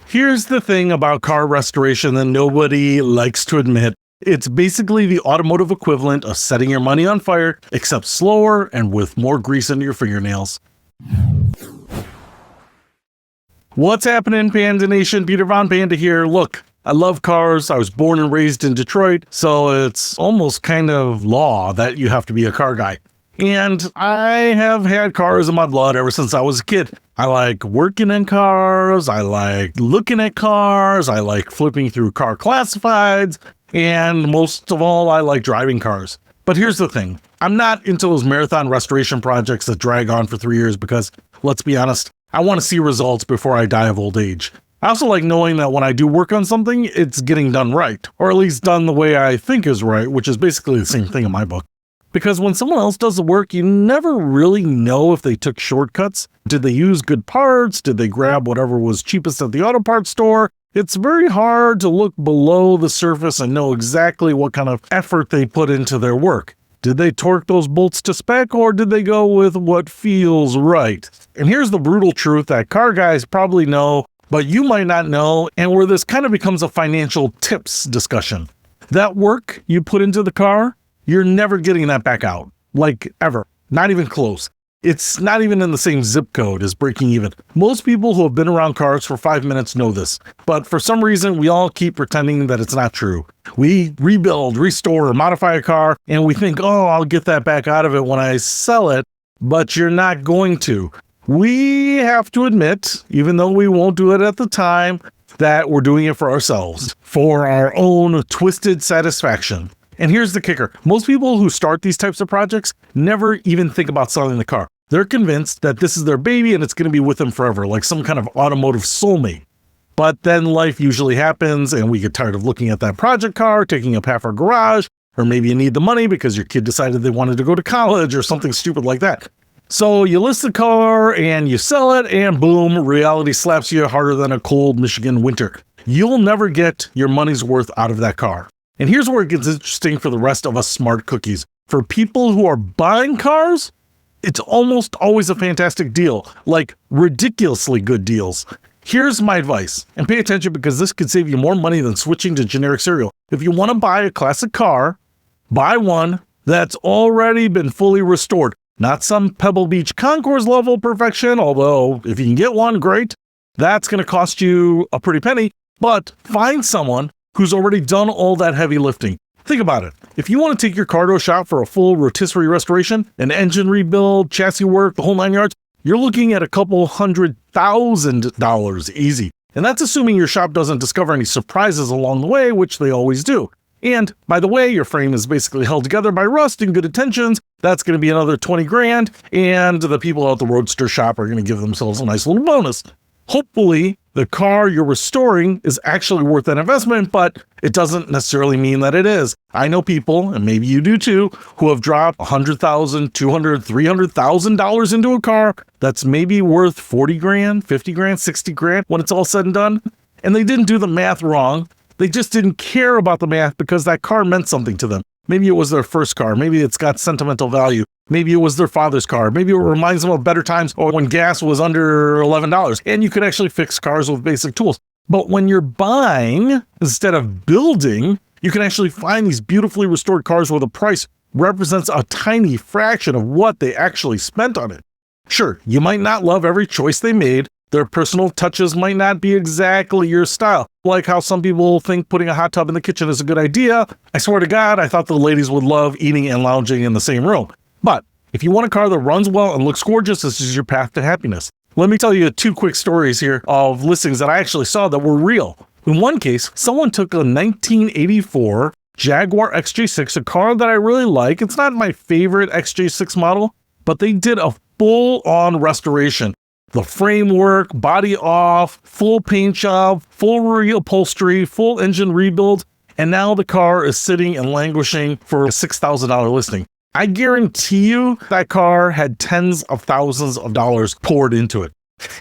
Here's the thing about car restoration that nobody likes to admit. It's basically the automotive equivalent of setting your money on fire, except slower and with more grease into your fingernails. What's happening, Panda Nation? Peter Von Panda here. Look, I love cars. I was born and raised in Detroit, so it's almost kind of law that you have to be a car guy. And I have had cars in my blood ever since I was a kid. I like working in cars. I like looking at cars. I like flipping through car classifieds. And most of all, I like driving cars. But here's the thing. I'm not into those marathon restoration projects that drag on for 3 years because, let's be honest, I want to see results before I die of old age. I also like knowing that when I do work on something, it's getting done right, or at least done the way I think is right, which is basically the same thing in my book. Because when someone else does the work, you never really know if they took shortcuts. Did they use good parts? Did they grab whatever was cheapest at the auto parts store? It's very hard to look below the surface and know exactly what kind of effort they put into their work. Did they torque those bolts to spec, or did they go with what feels right? And here's the brutal truth that car guys probably know, but you might not know, and where this kind of becomes a financial tips discussion. That work you put into the car, you're never getting that back out. Like, ever. Not even close. It's not even in the same zip code as breaking even. Most people who have been around cars for 5 minutes know this, but for some reason, we all keep pretending that it's not true. We rebuild, restore, modify a car, and we think, oh, I'll get that back out of it when I sell it, but you're not going to. We have to admit, even though we won't do it at the time, that we're doing it for ourselves, for our own twisted satisfaction. And here's the kicker. Most people who start these types of projects never even think about selling the car. They're convinced that this is their baby and it's going to be with them forever, like some kind of automotive soulmate. But then life usually happens and we get tired of looking at that project car, taking up half our garage, or maybe you need the money because your kid decided they wanted to go to college or something stupid like that. So you list the car and you sell it and boom, reality slaps you harder than a cold Michigan winter. You'll never get your money's worth out of that car. And here's where it gets interesting for the rest of us smart cookies. For people who are buying cars, it's almost always a fantastic deal, like ridiculously good deals. Here's my advice, and pay attention because this could save you more money than switching to generic cereal. If you want to buy a classic car, buy one that's already been fully restored. Not some Pebble Beach Concours level perfection, although if you can get one, great. That's going to cost you a pretty penny, but find someone who's already done all that heavy lifting. Think about it. If you want to take your car to a shop for a full rotisserie restoration, an engine rebuild, chassis work, the whole 9 yards, you're looking at a couple $100,000 easy. And that's assuming your shop doesn't discover any surprises along the way, which they always do. And by the way, your frame is basically held together by rust and good attentions. That's going to be another 20 grand. And the people at the Roadster shop are going to give themselves a nice little bonus. Hopefully, the car you're restoring is actually worth that investment, but it doesn't necessarily mean that it is. I know people, and maybe you do too, who have dropped $100,000, $200,000, $300,000 into a car that's maybe worth 40 grand, 50 grand, 60 grand when it's all said and done. And they didn't do the math wrong. They just didn't care about the math because that car meant something to them. Maybe it was their first car. Maybe it's got sentimental value. Maybe it was their father's car. Maybe it reminds them of better times or when gas was under $11. And you could actually fix cars with basic tools. But when you're buying instead of building, you can actually find these beautifully restored cars where the price represents a tiny fraction of what they actually spent on it. Sure, you might not love every choice they made. Their personal touches might not be exactly your style. Like how some people think putting a hot tub in the kitchen is a good idea. I swear to God, I thought the ladies would love eating and lounging in the same room. But if you want a car that runs well and looks gorgeous, this is your path to happiness. Let me tell you 2 quick stories here of listings that I actually saw that were real. In one case, someone took a 1984 Jaguar XJ6, a car that I really like. It's not my favorite XJ6 model, but they did a full-on restoration. The framework, body off, full paint job, full reupholstery, full engine rebuild, and now the car is sitting and languishing for a $6,000 listing. I guarantee you that car had tens of thousands of dollars poured into it.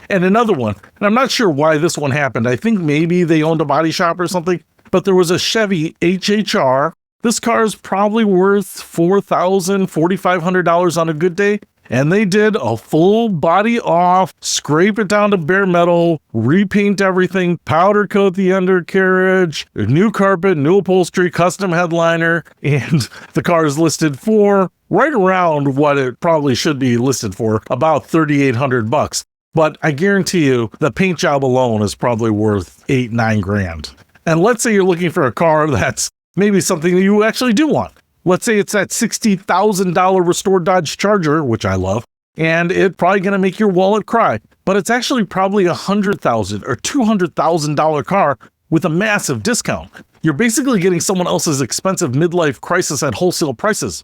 And another one, and I'm not sure why this one happened. I think maybe they owned a body shop or something, but there was a Chevy HHR. This car is probably worth $4,000, $4,500 on a good day. And they did a full body off, scrape it down to bare metal, repaint everything, powder coat the undercarriage, new carpet, new upholstery, custom headliner, and the car is listed for right around what it probably should be listed for, about $3,800. But I guarantee you the paint job alone is probably worth $8-9 grand. And let's say you're looking for a car that's maybe something that you actually do want. Let's say it's that $60,000 restored Dodge Charger, which I love, and it's probably going to make your wallet cry. But it's actually probably $100,000 or $200,000 car with a massive discount. You're basically getting someone else's expensive midlife crisis at wholesale prices.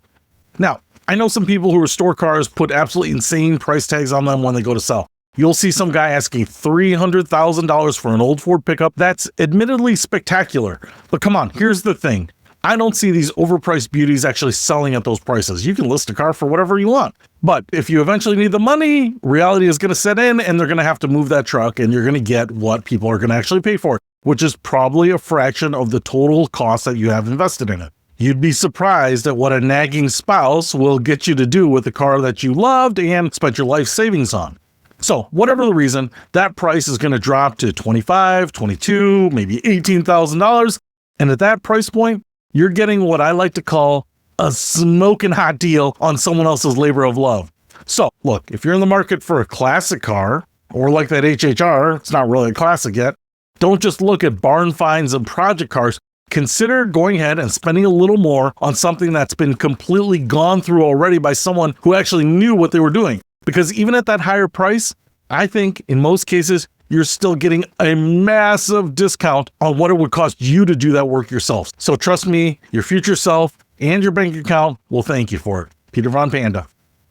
Now, I know some people who restore cars put absolutely insane price tags on them when they go to sell. You'll see some guy asking $300,000 for an old Ford pickup. That's admittedly spectacular. But come on, here's the thing. I don't see these overpriced beauties actually selling at those prices. You can list a car for whatever you want. But if you eventually need the money, reality is going to set in and they're going to have to move that truck and you're going to get what people are going to actually pay for, which is probably a fraction of the total cost that you have invested in it. You'd be surprised at what a nagging spouse will get you to do with the car that you loved and spent your life savings on. So whatever the reason, that price is going to drop to $25,000, $22,000, maybe $18,000. And at that price point, you're getting what I like to call a smoking hot deal on someone else's labor of love. So look, if you're in the market for a classic car, or like that HHR, it's not really a classic yet, don't just look at barn finds and project cars. Consider going ahead and spending a little more on something that's been completely gone through already by someone who actually knew what they were doing. Because even at that higher price, I think in most cases, you're still getting a massive discount on what it would cost you to do that work yourself. So trust me, your future self and your bank account will thank you for it. Peter Von Panda,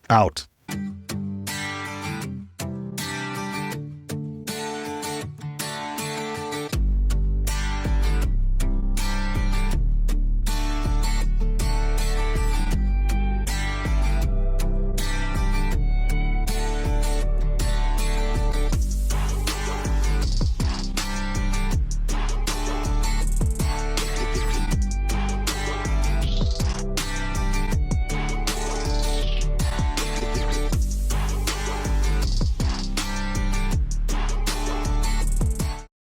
out.